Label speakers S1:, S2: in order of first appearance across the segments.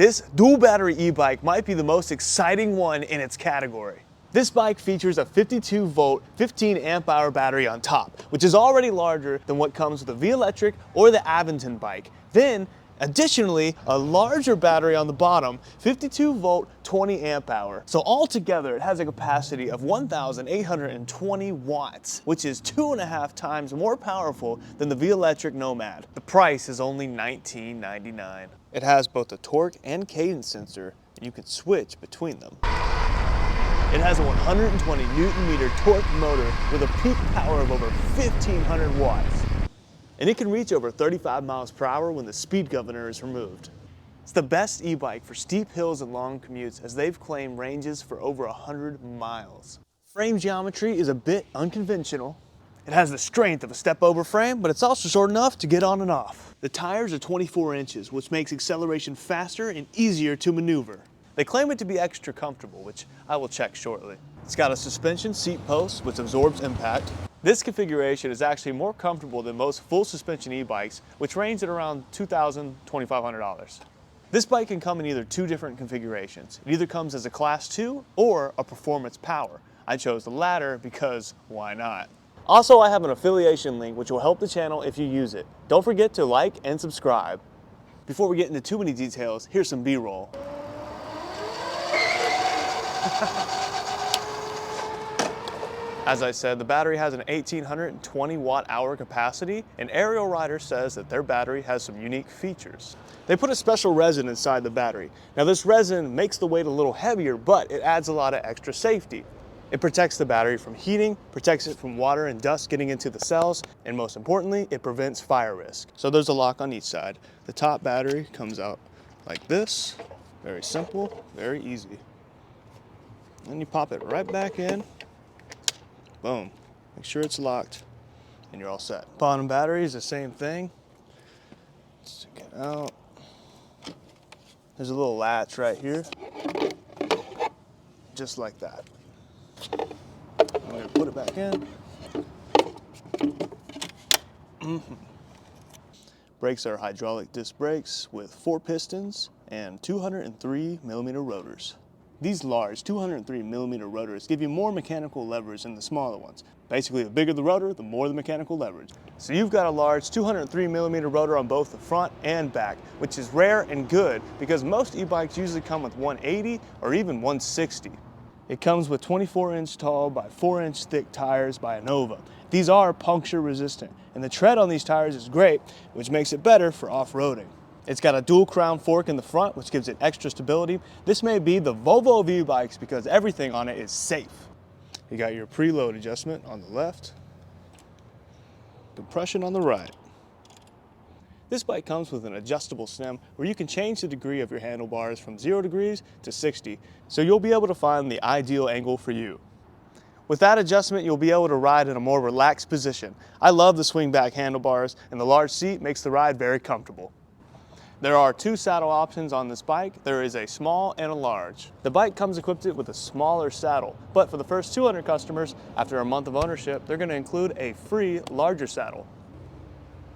S1: This dual battery e-bike might be the most exciting one in its category. This bike features a 52 volt, 15 amp hour battery on top, which is already larger than what comes with the Velotric or the Aventon bike. Then, additionally, a larger battery on the bottom, 52 volt, 20 amp hour. So altogether, it has a capacity of 1,820 watts, which is 2.5 times more powerful than the Velotric Nomad. The price is only $19.99. It has both a torque and cadence sensor, and you can switch between them. It has a 120 Newton meter torque motor with a peak power of over 1,500 watts. And it can reach over 35 miles per hour when the speed governor is removed. It's the best e-bike for steep hills and long commutes, as they've claimed ranges for over 100 miles. Frame geometry is a bit unconventional. It has the strength of a step-over frame, but it's also short enough to get on and off. The tires are 24 inches, which makes acceleration faster and easier to maneuver. They claim it to be extra comfortable, which I will check shortly. It's got a suspension seat post, which absorbs impact. This configuration is actually more comfortable than most full suspension e-bikes, which range at around $2,000 to $2,500. This bike can come in either two different configurations. It either comes as a Class 2 or a Performance Power. I chose the latter because why not? Also, I have an affiliation link which will help the channel if you use it. Don't forget to like and subscribe. Before we get into too many details, here's some B-roll. As I said, the battery has an 1,820 watt-hour capacity, and Ariel Rider says that their battery has some unique features. They put a special resin inside the battery. Now this resin makes the weight a little heavier, but it adds a lot of extra safety. It protects the battery from heating, protects it from water and dust getting into the cells, and most importantly, it prevents fire risk. So there's a lock on each side. The top battery comes out like this. Very simple, very easy. Then you pop it right back in. Boom. Make sure it's locked and you're all set. Bottom battery is the same thing. Stick it out. There's a little latch right here. Just like that. I'm going to put it back in. Brakes are hydraulic disc brakes with 4 pistons and 203 millimeter rotors. These large 203 millimeter rotors give you more mechanical leverage than the smaller ones. Basically, the bigger the rotor, the more the mechanical leverage. So you've got a large 203 millimeter rotor on both the front and back, which is rare and good because most e-bikes usually come with 180 or even 160. It comes with 24-inch tall by 4-inch thick tires by Innova. These are puncture resistant, and the tread on these tires is great, which makes it better for off-roading. It's got a dual crown fork in the front, which gives it extra stability. This may be the Volvo of e-bikes because everything on it is safe. You got your preload adjustment on the left, compression on the right. This bike comes with an adjustable stem where you can change the degree of your handlebars from 0 degrees to 60, so you'll be able to find the ideal angle for you. With that adjustment, you'll be able to ride in a more relaxed position. I love the swing back handlebars, and the large seat makes the ride very comfortable. There are 2 saddle options on this bike. There is a small and a large. The bike comes equipped with a smaller saddle, but for the first 200 customers, after a month of ownership, they're going to include a free larger saddle.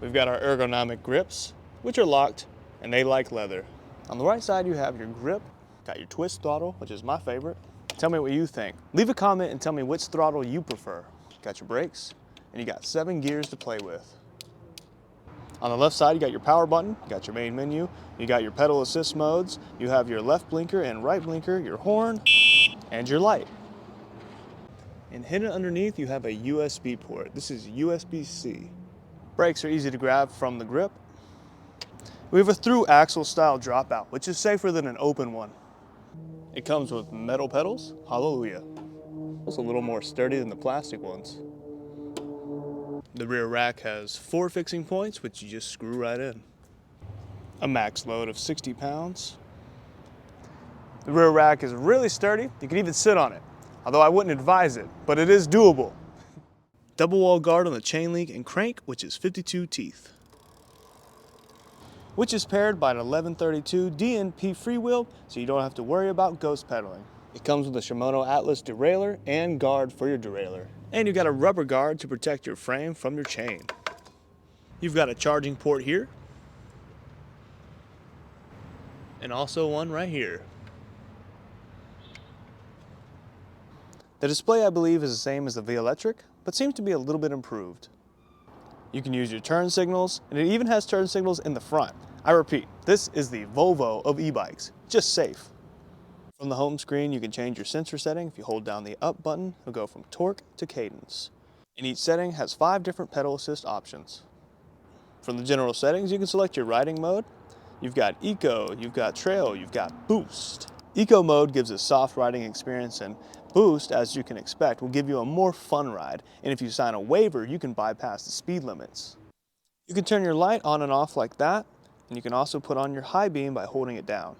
S1: We've got our ergonomic grips, which are locked, and they like leather. On the right side, you have your grip, got your twist throttle, which is my favorite. Tell me what you think. Leave a comment and tell me which throttle you prefer. Got your brakes, and you got 7 gears to play with. On the left side, you got your power button, you got your main menu, you got your pedal assist modes, you have your left blinker and right blinker, your horn, and your light. And hidden underneath, you have a USB port. This is USB-C. Brakes are easy to grab from the grip. We have a through axle style dropout, which is safer than an open one. It comes with metal pedals, hallelujah. It's a little more sturdy than the plastic ones. The rear rack has 4 fixing points, which you just screw right in. A max load of 60 pounds. The rear rack is really sturdy. You can even sit on it, although I wouldn't advise it, but it is doable. Double wall guard on the chain link and crank, which is 52 teeth. Which is paired by an 1132 DNP freewheel, so you don't have to worry about ghost pedaling. It comes with a Shimano Atlas derailleur and guard for your derailleur. And you've got a rubber guard to protect your frame from your chain. You've got a charging port here. And also one right here. The display, I believe, is the same as the Velotric, but seems to be a little bit improved. You can use your turn signals, and it even has turn signals in the front. I repeat, this is the Volvo of e-bikes, just safe. From the home screen, you can change your sensor setting. If you hold down the up button, it'll go from torque to cadence. And each setting has 5 different pedal assist options. From the general settings, you can select your riding mode. You've got Eco, you've got Trail, you've got Boost. Eco mode gives a soft riding experience, and Boost, as you can expect, will give you a more fun ride. And if you sign a waiver, you can bypass the speed limits. You can turn your light on and off like that, and you can also put on your high beam by holding it down.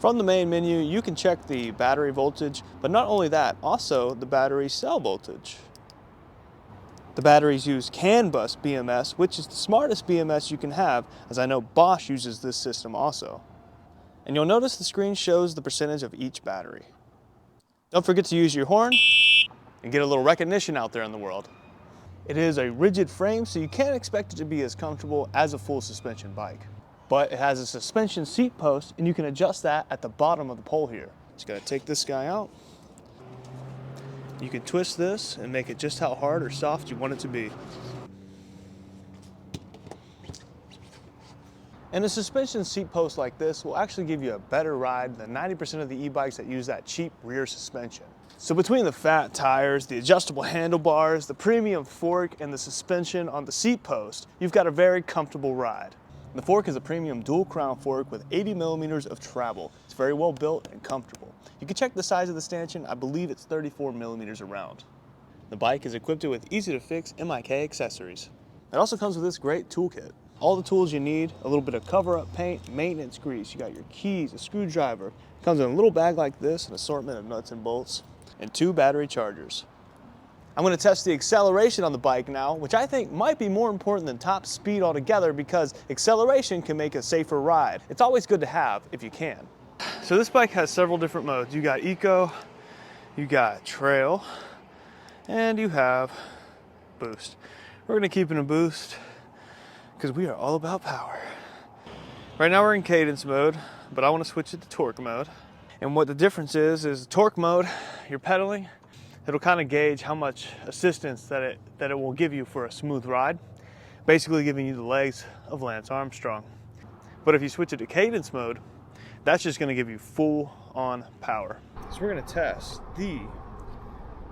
S1: From the main menu, you can check the battery voltage, but not only that, also the battery cell voltage. The batteries use CAN bus BMS, which is the smartest BMS you can have, as I know Bosch uses this system also. And you'll notice the screen shows the percentage of each battery. Don't forget to use your horn and get a little recognition out there in the world. It is a rigid frame, so you can't expect it to be as comfortable as a full suspension bike. But it has a suspension seat post, and you can adjust that at the bottom of the pole here. Just gotta take this guy out. You can twist this and make it just how hard or soft you want it to be. And a suspension seat post like this will actually give you a better ride than 90% of the e-bikes that use that cheap rear suspension. So between the fat tires, the adjustable handlebars, the premium fork, and the suspension on the seat post, you've got a very comfortable ride. The fork is a premium dual crown fork with 80 millimeters of travel. It's very well built and comfortable. You can check the size of the stanchion. I believe it's 34 millimeters around. The bike is equipped with easy to fix MIK accessories. It also comes with this great toolkit. All the tools you need, a little bit of cover-up paint, maintenance grease. You got your keys, a screwdriver. It comes in a little bag like this, an assortment of nuts and bolts, and 2 battery chargers. I'm going to test the acceleration on the bike now, which I think might be more important than top speed altogether, because acceleration can make a safer ride. It's always good to have if you can. So this bike has several different modes. You got Eco, you got Trail, and you have Boost. We're going to keep it in Boost because we are all about power. Right now we're in cadence mode, but I want to switch it to torque mode. And what the difference is torque mode, you're pedaling, it'll kind of gauge how much assistance that it will give you for a smooth ride, basically giving you the legs of Lance Armstrong. But if you switch it to cadence mode, that's just going to give you full on power. So we're going to test the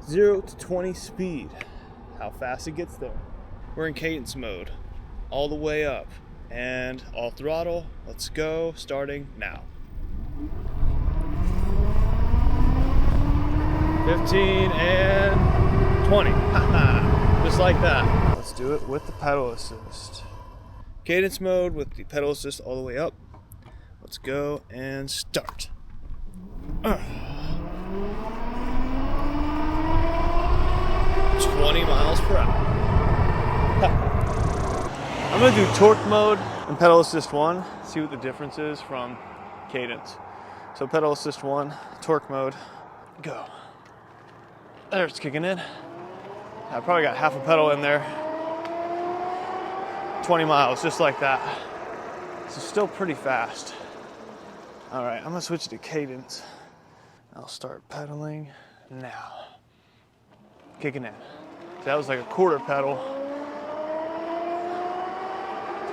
S1: 0 to 20 speed, how fast it gets there. We're in cadence mode, all the way up, and all throttle. Let's go, starting now. 15 and 20. Just like that. Let's do it with the pedal assist. Cadence mode with the pedal assist all the way up. Let's go and start. 20 miles per hour. I'm going to do torque mode and pedal assist 1, see what the difference is from cadence. So pedal assist 1, torque mode, go. There, it's kicking in. I probably got half a pedal in there. 20 miles, just like that. So still pretty fast. All right, I'm gonna switch to cadence. I'll start pedaling now. Kicking in. So that was like a quarter pedal.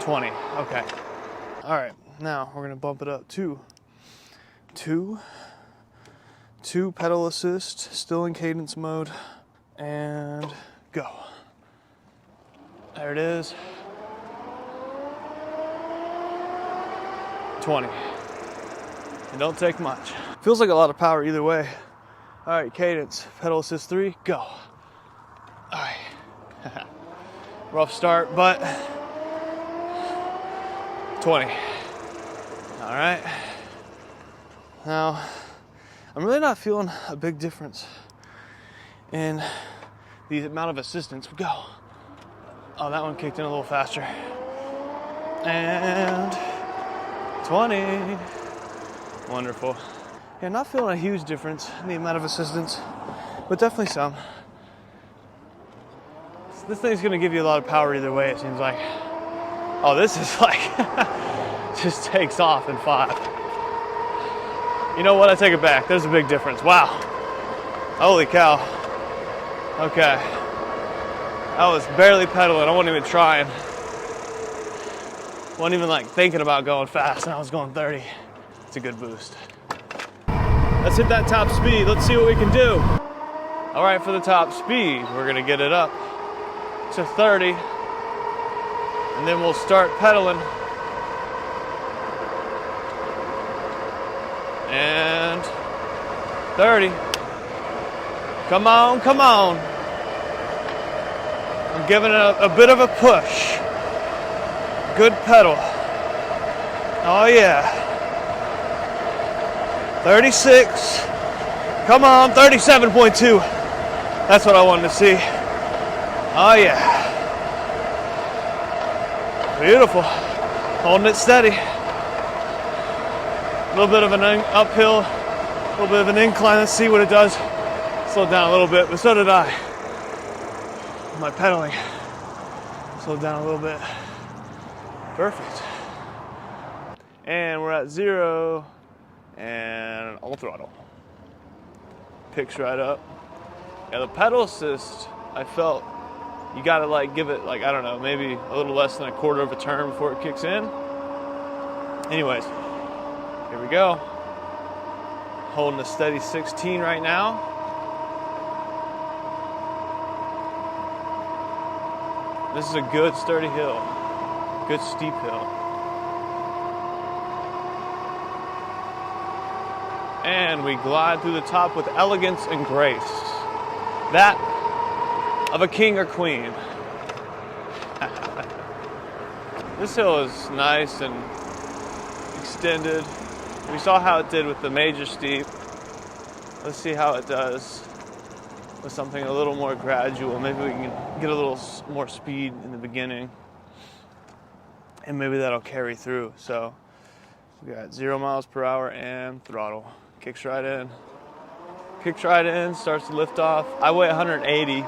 S1: 20, okay. All right, now we're gonna bump it up to 2 pedal assist, still in cadence mode, and go. There it is. 20. And don't take much. Feels like a lot of power either way. All right, cadence, pedal assist 3, go. All right. Rough start, but 20. All right. Now, I'm really not feeling a big difference in the amount of assistance. Go. Oh, that one kicked in a little faster. And 20. Wonderful. Yeah, not feeling a huge difference in the amount of assistance, but definitely some. This thing's gonna give you a lot of power either way, it seems like. Oh, this is like just takes off in 5. You know what? I take it back. There's a big difference. Wow. Holy cow. Okay. I was barely pedaling. I wasn't even trying. Wasn't even like thinking about going fast, and I was going 30. It's a good boost. Let's hit that top speed. Let's see what we can do. All right, for the top speed, we're gonna get it up to 30, and then we'll start pedaling. And 30. Come on, come on. I'm giving it a bit of a push. Good pedal. Oh yeah. 36. Come on, 37.2. That's what I wanted to see. Oh yeah. Beautiful. Holding it steady. A little bit of an uphill, a little bit of an incline. Let's see what it does. Slowed down a little bit, but so did I. My pedaling slowed down a little bit. Perfect. And we're at 0 and all throttle. Picks right up. Yeah, the pedal assist, I felt you gotta like give it like, I don't know, maybe a little less than a quarter of a turn before it kicks in. Anyways, here we go. Holding a steady 16 right now. This is a good sturdy hill, good steep hill. And we glide through the top with elegance and grace. That of a king or queen. This hill is nice and extended. We saw how it did with the major steep. Let's see how it does with something a little more gradual. Maybe we can get a little more speed in the beginning, and maybe that'll carry through. So we got 0 miles per hour and throttle. Kicks right in. Kicks right in, starts to lift off. I weigh 180,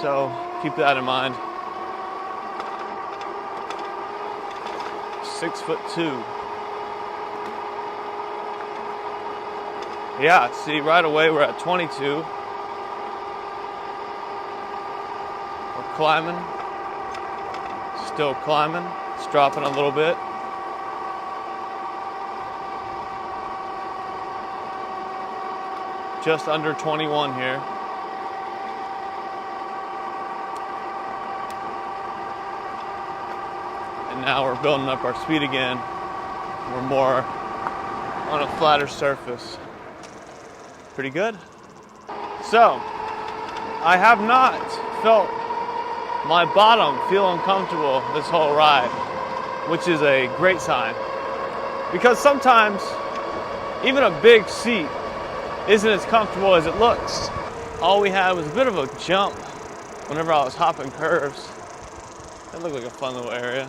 S1: so keep that in mind. 6'2". Yeah, see, right away we're at 22. We're climbing. Still climbing. It's dropping a little bit. Just under 21 here. And now we're building up our speed again. We're more on a flatter surface. Pretty good. So, I have not felt my bottom feel uncomfortable this whole ride, which is a great sign. Because sometimes, even a big seat isn't as comfortable as it looks. All we had was a bit of a jump whenever I was hopping curves. That looked like a fun little area.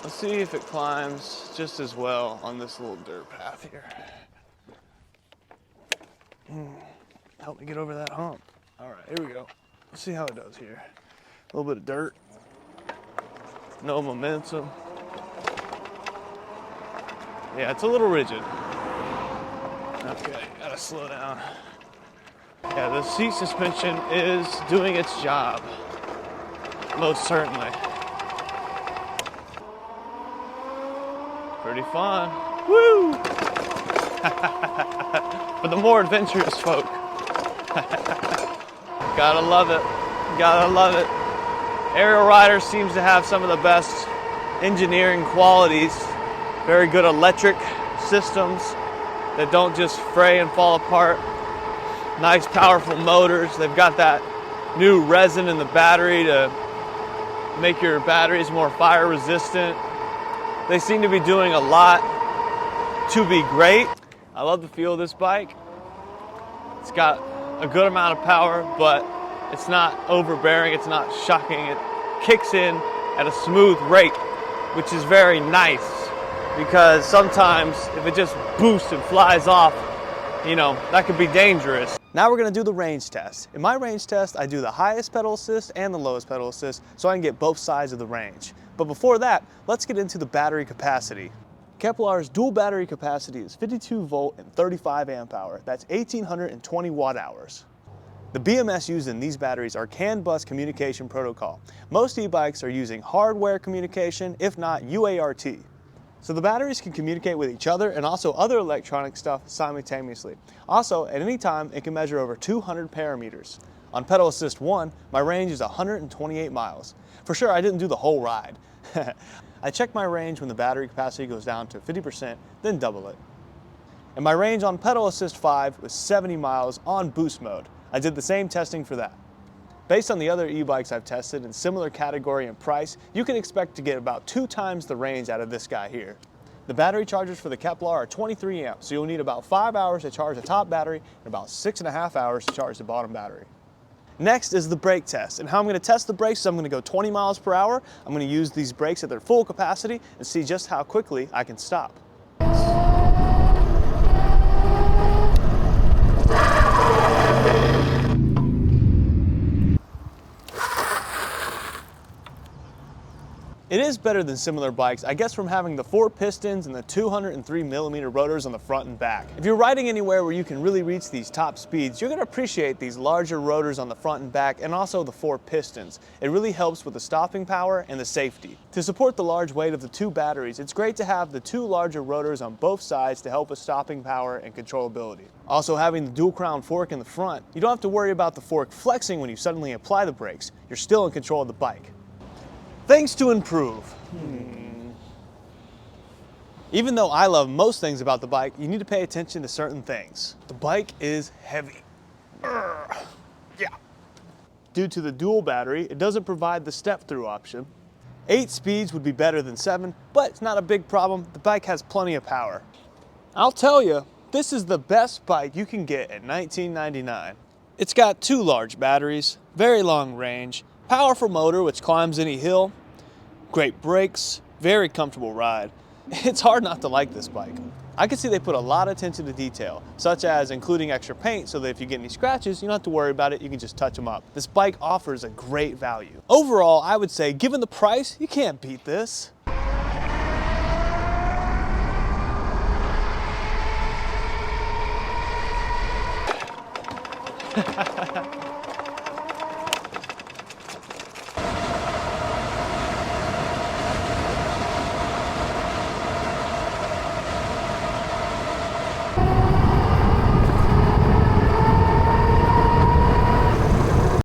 S1: Let's see if it climbs just as well on this little dirt path here. Help me get over that hump. All right, here we go. Let's see how it does here. A little bit of dirt. No momentum. Yeah, it's a little rigid. Okay, gotta slow down. Yeah, the seat suspension is doing its job. Most certainly. Pretty fun. Woo! For the more adventurous folk. Gotta love it. Gotta love it. Ariel Rider seems to have some of the best engineering qualities. Very good electric systems that don't just fray and fall apart. Nice, powerful motors. They've got that new resin in the battery to make your batteries more fire resistant. They seem to be doing a lot to be great. I love the feel of this bike. It's got a good amount of power, but it's not overbearing, it's not shocking. It kicks in at a smooth rate, which is very nice, because sometimes if it just boosts and flies off, you know, that could be dangerous. Now we're gonna do the range test. In my range test, I do the highest pedal assist and the lowest pedal assist, so I can get both sides of the range. But before that, let's get into the battery capacity. Kepler's dual battery capacity is 52 volt and 35 amp hour. That's 1820 watt hours. The BMS used in these batteries are CAN bus communication protocol. Most e-bikes are using hardware communication, if not UART. So the batteries can communicate with each other and also other electronic stuff simultaneously. Also, at any time, it can measure over 200 parameters. On pedal assist 1, my range is 128 miles. For sure, I didn't do the whole ride. I check my range when the battery capacity goes down to 50%, then double it. And my range on pedal assist 5 was 70 miles on boost mode. I did the same testing for that. Based on the other e-bikes I've tested in similar category and price, you can expect to get about 2 times the range out of this guy here. The battery chargers for the Kepler are 23 amps, so you'll need about 5 hours to charge the top battery and about 6.5 hours to charge the bottom battery. Next is the brake test, and how I'm going to test the brakes is I'm going to go 20 miles per hour. I'm going to use these brakes at their full capacity and see just how quickly I can stop. It is better than similar bikes, I guess, from having the 4 pistons and the 203mm rotors on the front and back. If you're riding anywhere where you can really reach these top speeds, you're going to appreciate these larger rotors on the front and back and also the 4 pistons. It really helps with the stopping power and the safety. To support the large weight of the 2 batteries, it's great to have the 2 larger rotors on both sides to help with stopping power and controllability. Also, having the dual crown fork in the front, you don't have to worry about the fork flexing when you suddenly apply the brakes. You're still in control of the bike. Things to improve. Even though I love most things about the bike, you need to pay attention to certain things. The bike is heavy. Yeah. Due to the dual battery, it doesn't provide the step-through option. 8 speeds would be better than 7, but it's not a big problem. The bike has plenty of power. I'll tell you, this is the best bike you can get at $19.99. It's got 2 large batteries, very long range, powerful motor which climbs any hill, great brakes, very comfortable ride. It's hard not to like this bike. I can see they put a lot of attention to detail, such as including extra paint so that if you get any scratches, you don't have to worry about it, you can just touch them up. This bike offers a great value. Overall, I would say, given the price, you can't beat this.